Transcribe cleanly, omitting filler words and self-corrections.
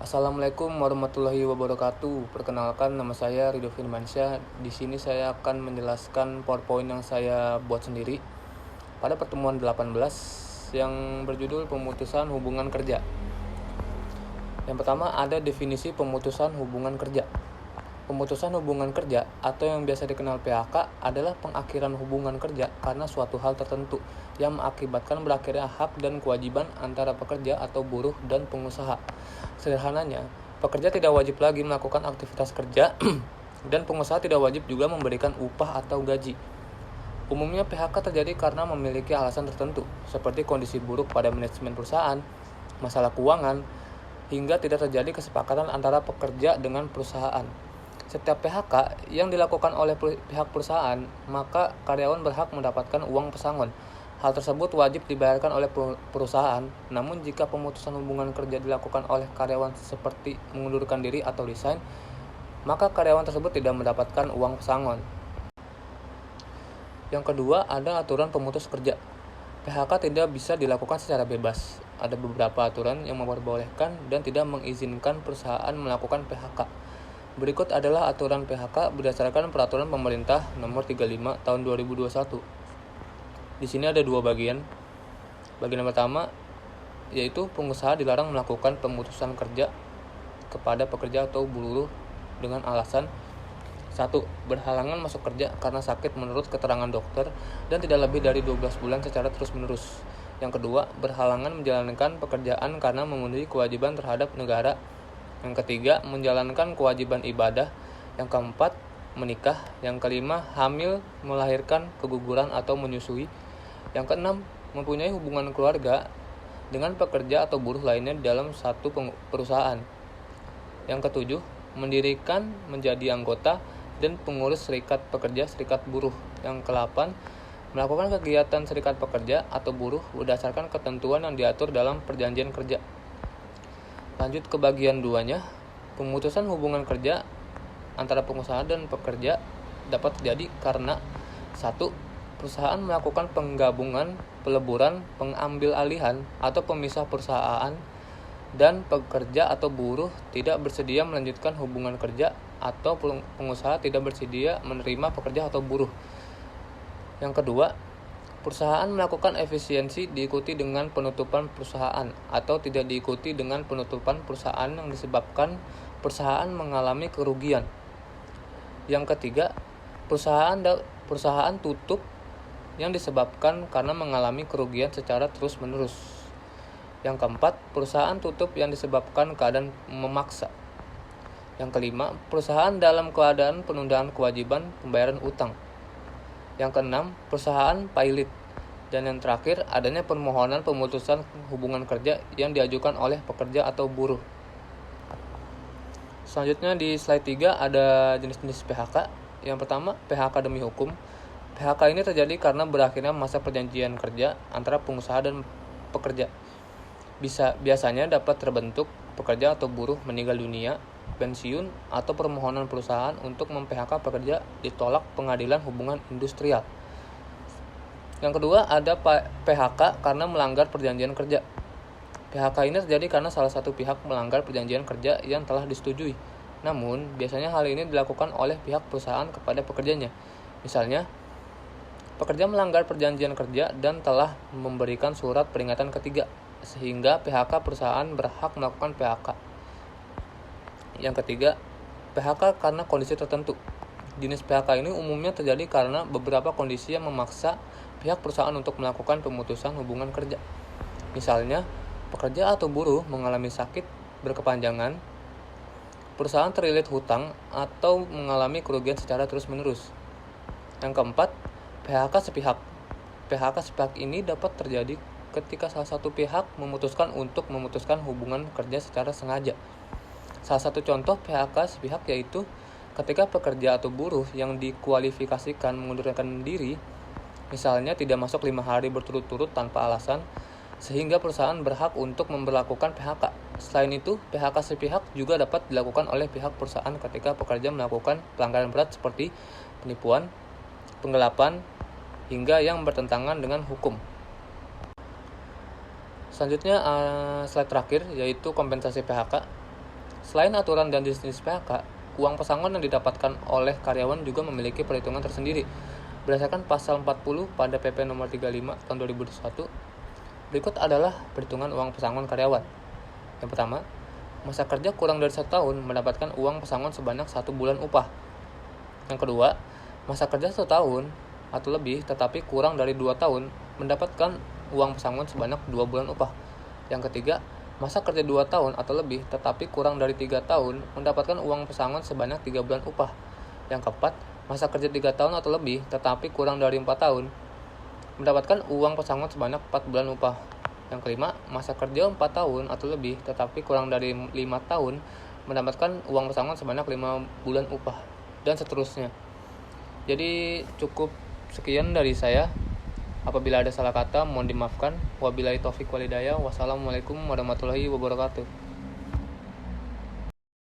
Assalamualaikum warahmatullahi wabarakatuh. Perkenalkan, nama saya Ridho Firmansyah. Di sini saya akan menjelaskan PowerPoint yang saya buat sendiri pada pertemuan 18 yang berjudul pemutusan hubungan kerja. Yang pertama ada definisi pemutusan hubungan kerja. Pemutusan hubungan kerja atau yang biasa dikenal PHK adalah pengakhiran hubungan kerja karena suatu hal tertentu yang mengakibatkan berakhirnya hak dan kewajiban antara pekerja atau buruh dan pengusaha. Sederhananya, pekerja tidak wajib lagi melakukan aktivitas kerja dan pengusaha tidak wajib juga memberikan upah atau gaji. Umumnya PHK terjadi karena memiliki alasan tertentu, seperti kondisi buruk pada manajemen perusahaan, masalah keuangan, hingga tidak terjadi kesepakatan antara pekerja dengan perusahaan. Setiap PHK yang dilakukan oleh pihak perusahaan, maka karyawan berhak mendapatkan uang pesangon. Hal tersebut wajib dibayarkan oleh perusahaan, namun jika pemutusan hubungan kerja dilakukan oleh karyawan seperti mengundurkan diri atau resign, maka karyawan tersebut tidak mendapatkan uang pesangon. Yang kedua, ada aturan pemutus kerja. PHK tidak bisa dilakukan secara bebas. Ada beberapa aturan yang memperbolehkan dan tidak mengizinkan perusahaan melakukan PHK. Berikut adalah aturan PHK berdasarkan Peraturan Pemerintah Nomor 35 Tahun 2021. Di sini ada dua bagian. Bagian yang pertama yaitu pengusaha dilarang melakukan pemutusan kerja kepada pekerja atau buruh dengan alasan 1. Berhalangan masuk kerja karena sakit menurut keterangan dokter dan tidak lebih dari 12 bulan secara terus-menerus. Yang kedua, berhalangan menjalankan pekerjaan karena memenuhi kewajiban terhadap negara. Yang ketiga, menjalankan kewajiban ibadah. Yang keempat, menikah. Yang kelima, hamil, melahirkan, keguguran atau menyusui. Yang keenam, mempunyai hubungan keluarga dengan pekerja atau buruh lainnya dalam satu perusahaan. Yang ketujuh, mendirikan, menjadi anggota dan pengurus serikat pekerja, serikat buruh. Yang ke-8, melakukan kegiatan serikat pekerja atau buruh berdasarkan ketentuan yang diatur dalam perjanjian kerja. Lanjut ke bagian 2-nya, pemutusan hubungan kerja antara pengusaha dan pekerja dapat terjadi karena 1. Perusahaan melakukan penggabungan, peleburan, pengambil alihan, atau pemisah perusahaan dan pekerja atau buruh tidak bersedia melanjutkan hubungan kerja atau pengusaha tidak bersedia menerima pekerja atau buruh. Yang kedua, perusahaan melakukan efisiensi diikuti dengan penutupan perusahaan atau tidak diikuti dengan penutupan perusahaan yang disebabkan perusahaan mengalami kerugian. Yang ketiga, perusahaan tutup yang disebabkan karena mengalami kerugian secara terus-menerus. Yang keempat, perusahaan tutup yang disebabkan keadaan memaksa. Yang kelima, perusahaan dalam keadaan penundaan kewajiban pembayaran utang. Yang keenam, perusahaan pilot. Dan yang terakhir, adanya permohonan pemutusan hubungan kerja yang diajukan oleh pekerja atau buruh. Selanjutnya di slide 3 ada jenis-jenis PHK. Yang pertama, PHK demi hukum. PHK ini terjadi karena berakhirnya masa perjanjian kerja antara pengusaha dan pekerja. Biasanya dapat terbentuk pekerja atau buruh meninggal dunia, pensiun, atau permohonan perusahaan untuk mem-PHK pekerja ditolak pengadilan hubungan industrial. Yang kedua ada PHK karena melanggar perjanjian kerja. PHK ini terjadi karena salah satu pihak melanggar perjanjian kerja yang telah disetujui. Namun, biasanya hal ini dilakukan oleh pihak perusahaan kepada pekerjanya. Misalnya, pekerja melanggar perjanjian kerja dan telah memberikan surat peringatan ketiga, sehingga PHK perusahaan berhak melakukan PHK. Yang ketiga, PHK karena kondisi tertentu. Jenis PHK ini umumnya terjadi karena beberapa kondisi yang memaksa pihak perusahaan untuk melakukan pemutusan hubungan kerja. Misalnya, pekerja atau buruh mengalami sakit berkepanjangan, perusahaan terlilit hutang, atau mengalami kerugian secara terus-menerus. Yang keempat, PHK sepihak. PHK sepihak ini dapat terjadi ketika salah satu pihak memutuskan untuk memutuskan hubungan kerja secara sengaja. Salah satu contoh PHK sepihak yaitu ketika pekerja atau buruh yang dikualifikasikan mengundurkan diri, misalnya tidak masuk 5 hari berturut-turut tanpa alasan, sehingga perusahaan berhak untuk memberlakukan PHK. Selain itu, PHK sepihak juga dapat dilakukan oleh pihak perusahaan ketika pekerja melakukan pelanggaran berat seperti penipuan, penggelapan, hingga yang bertentangan dengan hukum. Selanjutnya slide terakhir yaitu kompensasi PHK. Selain aturan dan jenis PHK, uang pesangon yang didapatkan oleh karyawan juga memiliki perhitungan tersendiri. Berdasarkan pasal 40 pada PP nomor 35 tahun 2021, berikut adalah perhitungan uang pesangon karyawan. Yang pertama, masa kerja kurang dari 1 tahun mendapatkan uang pesangon sebanyak 1 bulan upah. Yang kedua, masa kerja 1 tahun atau lebih tetapi kurang dari 2 tahun mendapatkan uang pesangon sebanyak 2 bulan upah. Yang ketiga, masa kerja 2 tahun atau lebih tetapi kurang dari 3 tahun mendapatkan uang pesangon sebanyak 3 bulan upah. Yang keempat, masa kerja 3 tahun atau lebih tetapi kurang dari 4 tahun mendapatkan uang pesangon sebanyak 4 bulan upah. Yang kelima, masa kerja 4 tahun atau lebih tetapi kurang dari 5 tahun mendapatkan uang pesangon sebanyak 5 bulan upah, dan seterusnya. Jadi cukup sekian dari saya. Apabila ada salah kata mohon dimaafkan. Wabillahi taufik walhidayah. Wassalamualaikum warahmatullahi wabarakatuh.